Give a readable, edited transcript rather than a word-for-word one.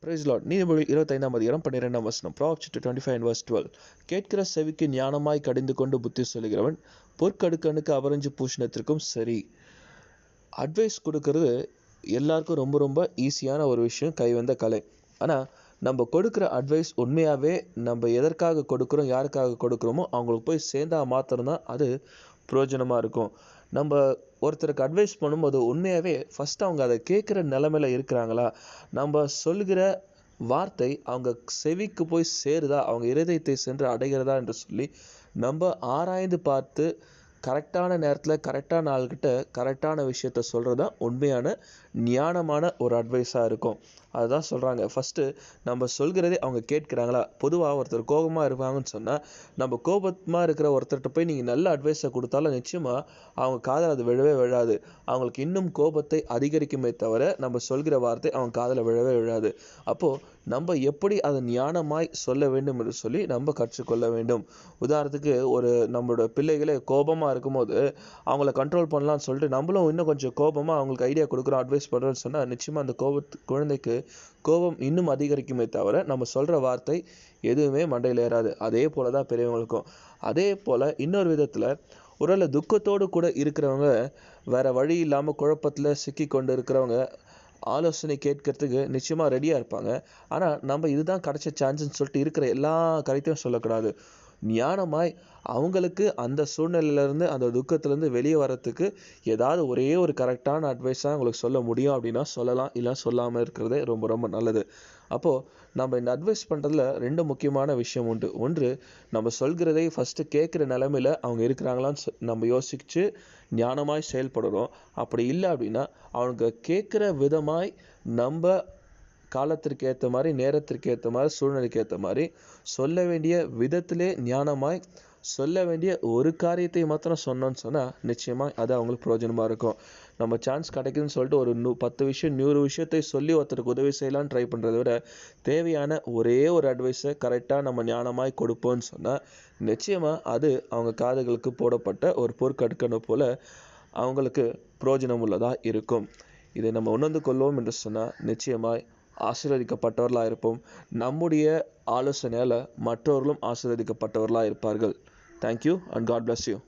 Price Lord. நீதிமொழி 25ஆம் அதிகாரம் 12ஆம் வசனம். Proverbs 25:12. கேட்கிற செவிக்கு ஞானமாய் கடிந்து கொண்டு புத்தி சொல்லுகிறவன் பொற்கடுக்கனுக்கு அவரஞ்சு பூஷணத்திற்கும் சரி. அட்வைஸ் கொடுக்கறது எல்லாருக்கும் ரொம்ப ரொம்ப ஈஸியான ஒரு விஷயம், கைவந்த கலை. ஆனால் நம்ம கொடுக்குற அட்வைஸ் உண்மையாகவே நம்ம எதற்காக கொடுக்குறோம், யாருக்காக கொடுக்குறோமோ அவங்களுக்கு போய் சேர்ந்தால் மாத்திரம்தான் அது பிரயோஜனமாக இருக்கும். நம்ம ஒருத்தருக்கு அட்வைஸ் பண்ணும்போது உண்மையாகவே ஃபஸ்ட்டு அவங்க அதை கேட்குற நிலமையில இருக்கிறாங்களா, நம்ம சொல்கிற வார்த்தை அவங்க செவிக்கு போய் சேருதா, அவங்க இருதயத்தை சென்று அடைகிறதா என்று சொல்லி நம்ம ஆராய்ந்து பார்த்து கரெக்டான நேரத்தில் கரெக்டான ஆள்கிட்ட கரெக்டான விஷயத்த சொல்கிறது தான் உண்மையான ஞானமான ஒரு அட்வைஸாக இருக்கும். அதுதான் சொல்கிறாங்க, ஃபஸ்ட்டு நம்ம சொல்கிறதே அவங்க கேட்குறாங்களா. பொதுவாக ஒருத்தர் கோபமாக இருப்பாங்கன்னு சொன்னால் நம்ம கோபமாக இருக்கிற ஒருத்தர்கிட்ட போய் நீங்கள் நல்ல அட்வைஸை கொடுத்தாலும் நிச்சயமாக அவங்க காதில் அது விழவே விழாது. அவங்களுக்கு இன்னும் கோபத்தை அதிகரிக்குமே தவிர நம்ம சொல்கிற வார்த்தை அவங்க காதில் விழவே விழாது. அப்போது நம்ம எப்படி அதை ஞானமாய் சொல்ல வேண்டும் என்று சொல்லி நம்ம கற்றுக்கொள்ள வேண்டும். உதாரணத்துக்கு நம்மளோட பிள்ளைகளே கோபமாக இருக்கும்போது அவங்கள கண்ட்ரோல் பண்ணலாம்னு சொல்லிட்டு நம்மளும் இன்னும் கொஞ்சம் கோபமாக அவங்களுக்கு ஐடியா கொடுக்குறோம், அட்வைஸ் பண்ணுறோன்னு சொன்னால் நிச்சயமாக அந்த குழந்தைக்கு கோபம் இன்னும் அதிகரிக்குமே தவிர நம்ம சொல்கிற வார்த்தை எதுவுமே மண்டையில் ஏறாது. அதே போல தான் பெரியவங்களுக்கும். அதே போல் இன்னொரு விதத்தில் ஒருவேளை துக்கத்தோடு கூட இருக்கிறவங்க, வேறு வழி இல்லாமல் குழப்பத்தில் சிக்கி கொண்டு இருக்கிறவங்க ஆலோசனை கேட்கறதுக்கு நிச்சயமாக ரெடியாக இருப்பாங்க. ஆனால் நம்ம இதுதான் கிடைச்ச சான்ஸ்ன்னு சொல்லிட்டு இருக்கிற எல்லா கருத்தையும் சொல்லக்கூடாது. ஞானமாய் அவங்களுக்கு அந்த சூழ்நிலையிலேருந்து அந்த துக்கத்துலேருந்து வெளியே வர்றதுக்கு ஏதாவது ஒரே ஒரு கரெக்டான அட்வைஸாக அவங்களுக்கு சொல்ல முடியும் அப்படின்னா சொல்லலாம், இல்லை சொல்லாமல் இருக்கிறதே ரொம்ப ரொம்ப நல்லது. அப்போது நம்ம இந்த அட்வைஸ் பண்ணுறதுல ரெண்டு முக்கியமான விஷயம் உண்டு. ஒன்று, நம்ம சொல்கிறதை ஃபஸ்ட்டு கேட்குற நிலைமையில் அவங்க இருக்கிறாங்களான்னு நம்ம யோசித்து ஞானமாய் செயல்படுறோம். அப்படி இல்லை அப்படின்னா அவங்க கேட்குற விதமாய் நம்ம காலத்திற்கு ஏற்ற மாதிரி, நேரத்திற்கு ஏற்ற மாதிரி, சூழ்நிலைக்கு ஏற்ற மாதிரி சொல்ல வேண்டிய விதத்திலே ஞானமாய் சொல்ல வேண்டிய ஒரு காரியத்தை மாத்திரம் சொன்னோன்னு சொன்னால் நிச்சயமாக அது அவங்களுக்கு பிரயோஜனமாக இருக்கும். நம்ம சான்ஸ் கிடைக்குதுன்னு சொல்லிட்டு ஒரு 10 விஷயம் 100 விஷயத்தை சொல்லி ஒருத்தருக்கு உதவி செய்யலான்னு ட்ரை பண்ணுறத விட தேவையான ஒரே ஒரு அட்வைஸை கரெக்டாக நம்ம ஞானமாய் கொடுப்போம்னு சொன்னால் நிச்சயமாக அது அவங்க காதுகளுக்கு போடப்பட்ட ஒரு பொற்கடுக்கனை போல் அவங்களுக்கு பிரயோஜனம் உள்ளதாக இருக்கும். இதை நம்ம உணர்ந்து கொள்வோம் என்று சொன்னால் நிச்சயமாய் ஆசீர்வதிக்கப்பட்டவர்களாக இருப்போம். நம்முடைய ஆலோசனையால் மற்றவர்களும் ஆசீர்வதிக்கப்பட்டவர்களாக இருப்பார்கள். Thank you and God bless you.